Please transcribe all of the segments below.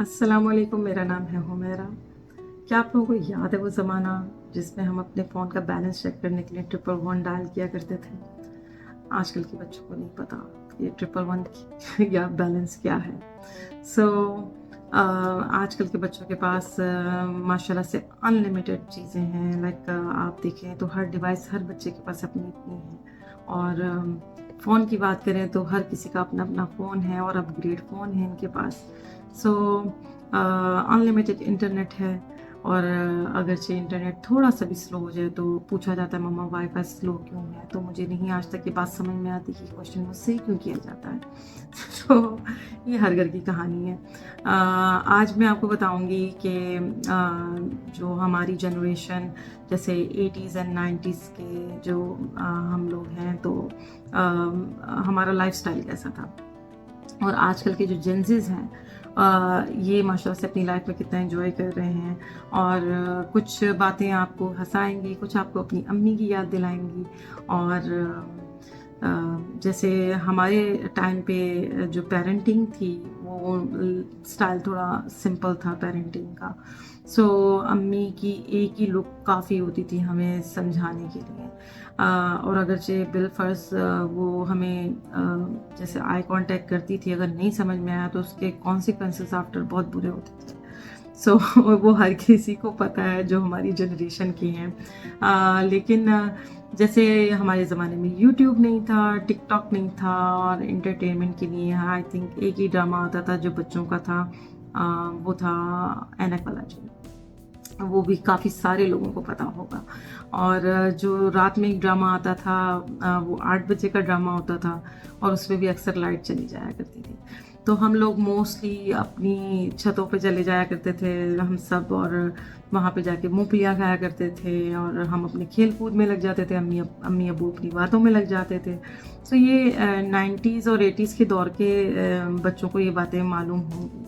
अस्सलामुअलैकुम, मेरा नाम है हुमैरा। क्या आप लोगों को याद है वो ज़माना जिसमें हम अपने फ़ोन का बैलेंस चेक करने के लिए 111 डायल किया करते थे? आजकल के बच्चों को नहीं पता ये 111 या बैलेंस क्या है। सो आजकल के बच्चों के पास माशाल्लाह से अनलिमिटेड चीज़ें हैं। लाइक आप देखें तो हर डिवाइस हर बच्चे के पास अपनी-अपनी है। और फ़ोन की बात करें तो हर किसी का अपना-अपना फ़ोन है और अपग्रेड फ़ोन है इनके पास। सो अनलिमिटेड इंटरनेट है। और अगरचे इंटरनेट थोड़ा-सा भी स्लो हो जाए तो पूछा जाता है, मम्मा वाई-फाई स्लो क्यों है? तो मुझे नहीं आज तक ये बात समझ में आती कि क्वेश्चन मुझसे ही क्यों किया जाता है। तो ये हर घर की कहानी है। आज मैं आपको बताऊँगी कि जो हमारी जनरेशन जैसे 80s एंड 90s के जो हम लोग हैं, तो हमारा लाइफ़स्टाइल कैसा था। और आजकल के जो जेनज़ीज़ हैं, ये माशाल्लाह से अपनी लाइफ में कितना एंजॉय कर रहे हैं। और कुछ बातें आपको हँसाएँगी, कुछ आपको अपनी अम्मी की याद दिलाएँगी। और जैसे हमारे टाइम पे जो पेरेंटिंग थी वो स्टाइल थोड़ा सिंपल था पेरेंटिंग का। सो अम्मी की एक ही लुक काफ़ी होती थी हमें समझाने के लिए। और अगरचे बिलफ़र्ज़ वो हमें जैसे आई कांटेक्ट करती थी, अगर नहीं समझ में आया तो उसके कॉन्सिक्वेंसेस आफ्टर बहुत बुरे होते थे। सो वो हर किसी को पता है जो हमारी जनरेशन के हैं। लेकिन जैसे हमारे ज़माने में यूट्यूब नहीं था, टिकटॉक नहीं था, और एंटरटेनमेंट के लिए आई थिंक एक ही ड्रामा आता था जो बच्चों का था। वो था एनक वाला जी। वो भी काफ़ी सारे लोगों को पता होगा। और जो रात में एक ड्रामा आता था, वो 8 बजे का ड्रामा होता था और उसमें भी अक्सर लाइट चली जाया करती थी। तो हम लोग मोस्टली अपनी छतों पे चले जाया करते थे हम सब, और वहाँ पे जाके मूँगफलियाँ खाया करते थे और हम अपने खेल-कूद में लग जाते थे, अम्मी-अब्बू अपनी बातों में लग जाते थे। सो ये 90s और 80s के दौर के बच्चों को ये बातें मालूम होंगी।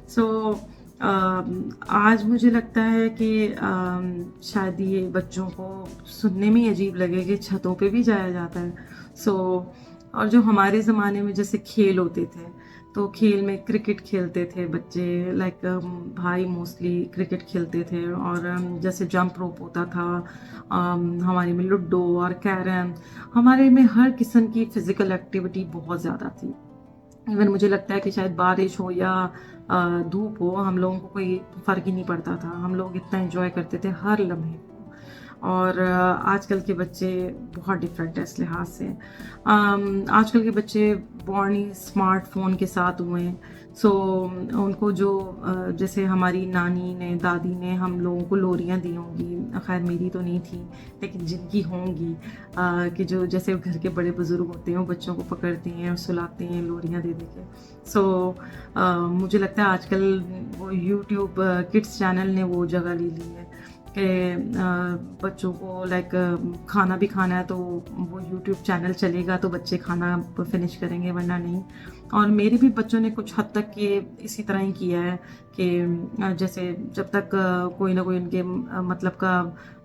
सो आज मुझे लगता है कि शायद ये बच्चों को सुनने में ही अजीब लगे कि छतों पे भी जाया जाता है। सो और जो हमारे ज़माने में जैसे खेल होते थे, तो खेल में क्रिकेट खेलते थे बच्चे। लाइक भाई मोस्टली क्रिकेट खेलते थे। और जैसे जंप रोप होता था, हमारे में लूडो और कैरम, हमारे में हर किस्म की फ़िज़िकल एक्टिविटी बहुत ज़्यादा थी। इवन मुझे लगता है कि शायद बारिश हो या धूप हो, हम लोगों को कोई फ़र्क ही नहीं पड़ता था। हम लोग इतना एन्जॉय करते थे हर लम्हे को। और आजकल के बच्चे बहुत डिफरेंट है इस लिहाज से। आजकल के बच्चे बॉर्न ही स्मार्टफ़ोन के साथ हुए हैं। सो उनको जो जैसे हमारी नानी ने, दादी ने हम लोगों को लोरियाँ दी होंगी, खैर मेरी तो नहीं थी, लेकिन जिनकी होंगी, कि जो जैसे घर के बड़े बुज़ुर्ग होते हैं वो बच्चों को पकड़ते हैं और सुलाते हैं लोरियाँ दे के। सो मुझे लगता है आजकल वो यूट्यूब किड्स चैनल ने वो जगह ले ली है कि बच्चों को लाइक खाना भी खाना है तो वो यूट्यूब चैनल चलेगा तो बच्चे खाना फिनिश करेंगे, वरना नहीं। और मेरे भी बच्चों ने कुछ हद तक ये इसी तरह ही किया है कि जैसे जब तक कोई ना कोई उनके मतलब का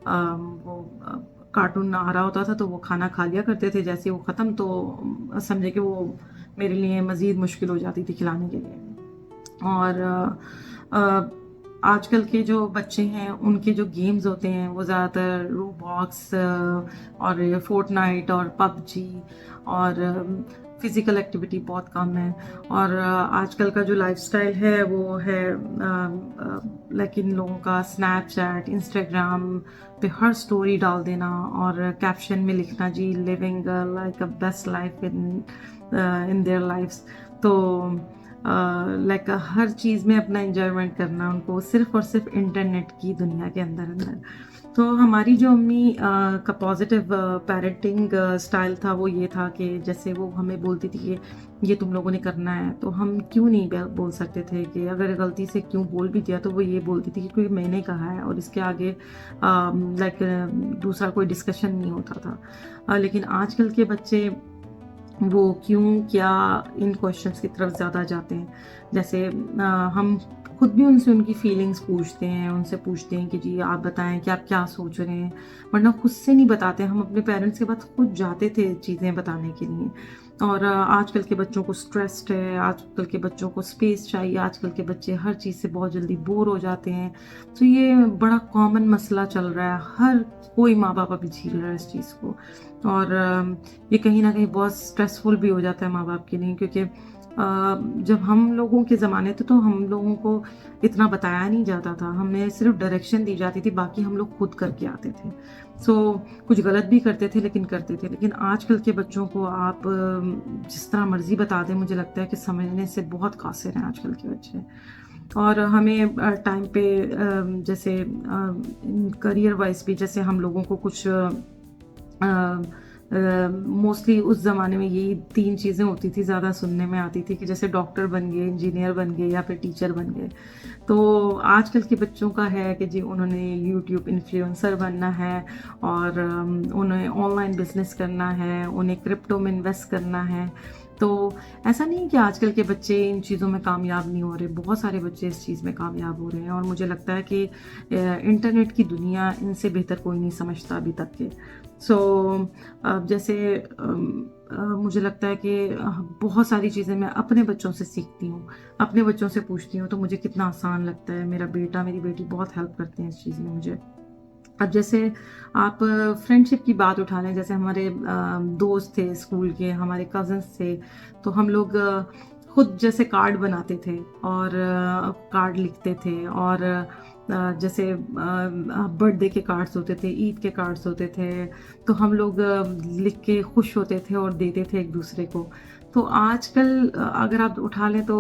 वो कार्टून आ रहा होता था तो वो खाना खा लिया करते थे। जैसे वो ख़त्म तो समझे कि वो मेरे लिए मज़ीद मुश्किल हो जाती थी खिलाने के लिए। और अ, आजकल के जो बच्चे हैं उनके जो गेम्स होते हैं वो ज़्यादातर रोबॉक्स और फोर्टनाइट और पबजी, और फिज़िकल एक्टिविटी बहुत कम है। और आजकल का जो लाइफ़स्टाइल है वो है लाइक इन लोगों का स्नैपचैट, इंस्टाग्राम पे हर स्टोरी डाल देना और कैप्शन में लिखना जी living like a best life in their lifes. तो लाइक हर चीज़ में अपना एन्जॉयमेंट करना उनको, सिर्फ़ और सिर्फ़ इंटरनेट की दुनिया के अंदर। तो हमारी जो अम्मी का पॉज़िटिव पेरेंटिंग स्टाइल था वो ये था कि जैसे वो हमें बोलती थी कि ये तुम लोगों ने करना है, तो हम क्यों नहीं बोल सकते थे कि अगर गलती से क्यों बोल भी दिया तो वो ये बोलती थी कि क्योंकि मैंने कहा है, और इसके आगे लाइक दूसरा कोई डिस्कशन नहीं होता था। लेकिन आजकल के बच्चे वो क्यों, क्या, इन क्वेश्चंस की तरफ ज़्यादा जाते हैं। जैसे हम खुद भी उनसे उनकी फीलिंग्स पूछते हैं, उनसे पूछते हैं कि जी आप बताएँ कि आप क्या सोच रहे हैं? वरना खुद से नहीं बताते। हम अपने पेरेंट्स के पास खुद जाते थे चीज़ें बताने के लिए। और आजकल के बच्चों को स्ट्रेस्ड है, आजकल के बच्चों को स्पेस चाहिए, आजकल के बच्चे हर चीज़ से बहुत जल्दी बोर हो जाते हैं। तो ये बड़ा कॉमन मसला चल रहा है, हर कोई माँ बाप अभी झेल रहा है इस चीज़ को। और ये कहीं न कहीं बहुत स्ट्रेसफुल भी हो जाता है माँ बाप के लिए, क्योंकि जब हम लोगों के ज़माने थे तो हम लोगों को इतना बताया नहीं जाता था, हमें सिर्फ डायरेक्शन दी जाती थी, बाकी हम लोग खुद करके आते थे। सो कुछ गलत भी करते थे लेकिन करते थे। लेकिन आजकल के बच्चों को आप जिस तरह मर्ज़ी बता दें, मुझे लगता है कि समझने से बहुत कासिर हैं आजकल के बच्चे। और हमें टाइम पे जैसे करियर वाइज़ भी जैसे हम लोगों को कुछ मोस्टली उस ज़माने में यही 3 चीज़ें होती थी, ज़्यादा सुनने में आती थी कि जैसे डॉक्टर बन गए, इंजीनियर बन गए या फिर टीचर बन गए। तो आजकल के बच्चों का है कि जी उन्होंने यूट्यूब इन्फ्लुएंसर बनना है और उन्हें ऑनलाइन बिज़नेस करना है, उन्हें क्रिप्टो में इन्वेस्ट करना है। तो ऐसा नहीं है कि आजकल के बच्चे इन चीज़ों में कामयाब नहीं हो रहे, बहुत सारे बच्चे इस चीज़ में कामयाब हो रहे हैं और मुझे लगता है कि इंटरनेट की दुनिया इनसे बेहतर कोई नहीं समझता अभी तक के। सो जैसे मुझे लगता है कि बहुत सारी चीज़ें मैं अपने बच्चों से सीखती हूँ, अपने बच्चों से पूछती हूँ तो मुझे कितना आसान लगता है। मेरा बेटा, मेरी बेटी बहुत हेल्प करते हैं इस चीज़ में मुझे। अब जैसे आप फ्रेंडशिप की बात उठा लें, जैसे हमारे दोस्त थे स्कूल के, हमारे कज़न्स थे, तो हम लोग खुद जैसे कार्ड बनाते थे और कार्ड लिखते थे और जैसे बर्थडे के कार्ड्स होते थे, ईद के कार्ड्स होते थे, तो हम लोग लिख के खुश होते थे और देते थे एक दूसरे को। तो आजकल अगर आप उठा लें तो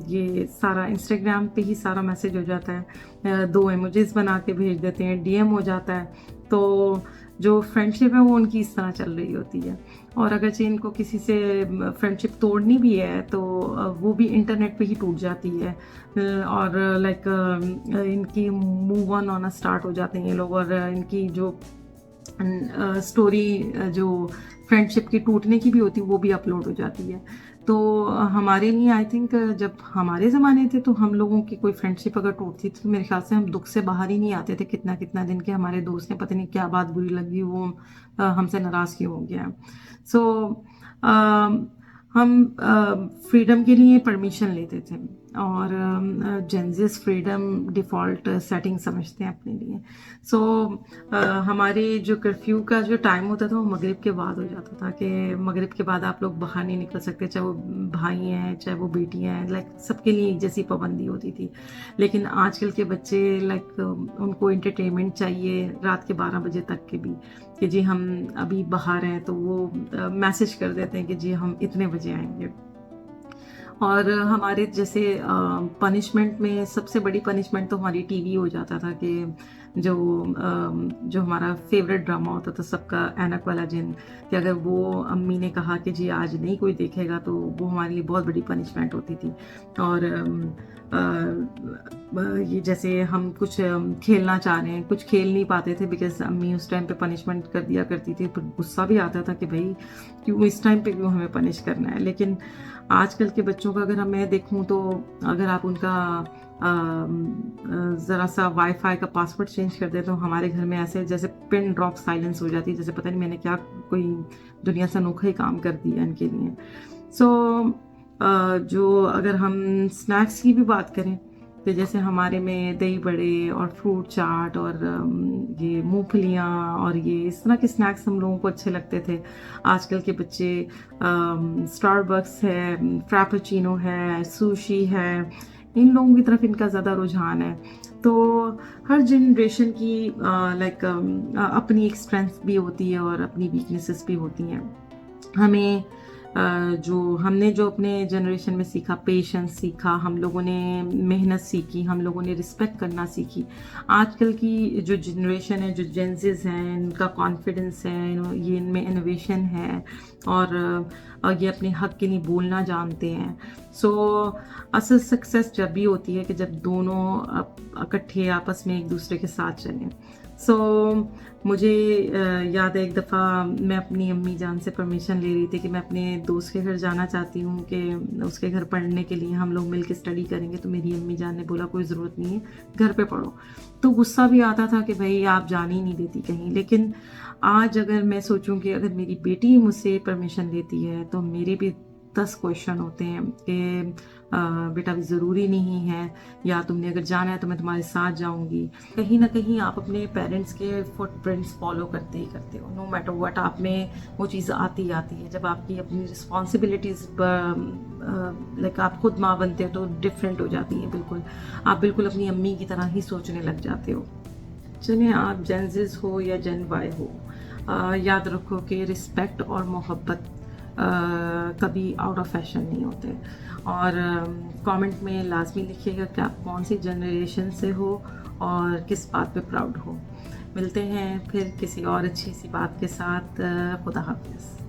ये सारा इंस्टाग्राम पे ही सारा मैसेज हो जाता है, 2 इमोजीज़ बना के भेज देते हैं, डीएम हो जाता है। तो जो फ्रेंडशिप है वो उनकी इस तरह चल रही होती है। और अगर से इनको किसी से फ्रेंडशिप तोड़नी भी है तो वो भी इंटरनेट पे ही टूट जाती है। और लाइक इनकी मूव ऑन होना स्टार्ट हो जाते हैं ये लोग और इनकी जो स्टोरी जो फ्रेंडशिप की टूटने की भी होती है वो भी अपलोड हो जाती है। तो हमारे लिए आई थिंक जब हमारे ज़माने थे तो हम लोगों की कोई फ्रेंडशिप अगर टूटती थी तो मेरे ख्याल से हम दुख से बाहर ही नहीं आते थे, कितना कितना दिन के हमारे दोस्त ने पता नहीं क्या बात बुरी लगी, वो हमसे नाराज़ क्यों हो गया। सो हम फ्रीडम के लिए परमिशन लेते थे और जेंज़िस फ्रीडम डिफ़ॉल्ट सेटिंग समझते हैं अपने लिए। सो हमारे जो कर्फ्यू का जो टाइम होता था वो मगरिब के बाद हो जाता था कि मगरिब के बाद आप लोग बाहर नहीं निकल सकते, चाहे वो भाई हैं चाहे वो बेटियां हैं, लाइक सबके लिए एक जैसी पाबंदी होती थी। लेकिन आजकल के बच्चे लाइक उनको एंटरटेनमेंट चाहिए रात के 12 बजे तक के भी, कि जी हम अभी बाहर हैं, तो वो मैसेज कर देते हैं कि जी हम इतने बजे आएंगे। और हमारे जैसे पनिशमेंट में सबसे बड़ी पनिशमेंट तो हमारी टीवी हो जाता था कि जो हमारा फेवरेट ड्रामा होता था सबका, ऐनक वाला जिन, कि अगर वो अम्मी ने कहा कि जी आज नहीं कोई देखेगा तो वो हमारे लिए बहुत बड़ी पनिशमेंट होती थी। और ये जैसे हम कुछ खेलना चाह रहे हैं, कुछ खेल नहीं पाते थे बिकॉज अम्मी उस टाइम पे पनिशमेंट कर दिया करती थी, तो गुस्सा भी आता था कि भाई क्यों इस टाइम पे क्यों हमें पनिश करना है। लेकिन आजकल के बच्चों का अगर मैं देखूं तो अगर आप उनका ज़रा सा वाईफाई का पासवर्ड चेंज कर दे तो हमारे घर में ऐसे जैसे पिन ड्रॉप साइलेंस हो जाती है, जैसे पता नहीं मैंने क्या कोई दुनिया से अनोखा ही काम कर दिया इनके लिए। सो जो अगर हम स्नैक्स की भी बात करें तो जैसे हमारे में दही बड़े और फ्रूट चाट और ये मूंगफलियाँ और ये इस तरह के स्नैक्स हम लोगों को अच्छे लगते थे। आजकल के बच्चे स्टारबक्स है, फ्रैपेचिनो है, सुशी है, इन लोगों की तरफ इनका ज़्यादा रुझान है। तो हर जनरेशन की लाइक अपनी एक स्ट्रेंथ भी होती है और अपनी वीकनेसेस भी होती हैं। हमें हमने जो अपने जनरेशन में सीखा, पेशेंस सीखा, हम लोगों ने मेहनत सीखी, हम लोगों ने रिस्पेक्ट करना सीखी। आजकल की जो जनरेशन है, जो जेंज़िस हैं, इनका कॉन्फिडेंस है, ये इनमें इनोवेशन है और ये अपने हक के लिए बोलना जानते हैं। सो असल सक्सेस जब भी होती है कि जब दोनों इकट्ठे आपस में एक दूसरे के साथ चलें। सो मुझे याद है एक दफ़ा मैं अपनी अम्मी जान से परमिशन ले रही थी कि मैं अपने दोस्त के घर जाना चाहती हूँ कि उसके घर पढ़ने के लिए हम लोग मिल के स्टडी करेंगे। तो मेरी अम्मी जान ने बोला कोई ज़रूरत नहीं है, घर पे पढ़ो। तो गुस्सा भी आता था कि भाई आप जाने ही नहीं देती कहीं। लेकिन आज अगर मैं सोचूं कि अगर मेरी बेटी मुझसे परमिशन लेती है तो मेरे भी 10 क्वेश्चन होते हैं कि बेटा भी ज़रूरी नहीं है, या तुमने अगर जाना है तो मैं तुम्हारे साथ जाऊंगी। कहीं ना कहीं आप अपने पेरेंट्स के फुटप्रिंट्स फॉलो करते ही करते हो, नो मैटर व्हाट। आप में वो चीज़ आती ही आती है। जब आपकी अपनी रिस्पॉन्सिबिलिटीज़ लाइक आप खुद माँ बनते हो तो डिफरेंट हो जाती हैं बिल्कुल। आप बिल्कुल अपनी अम्मी की तरह ही सोचने लग जाते हो। चलिए, आप जेनज़िस हो या जेन वाई हो, याद रखो कि रिस्पेक्ट और मोहब्बत कभी आउट ऑफ फैशन नहीं होते। और कमेंट में लाजमी लिखिएगा कि आप कौन सी जनरेशन से हो और किस बात पे प्राउड हो। मिलते हैं फिर किसी और अच्छी सी बात के साथ। खुदा हाफिज़।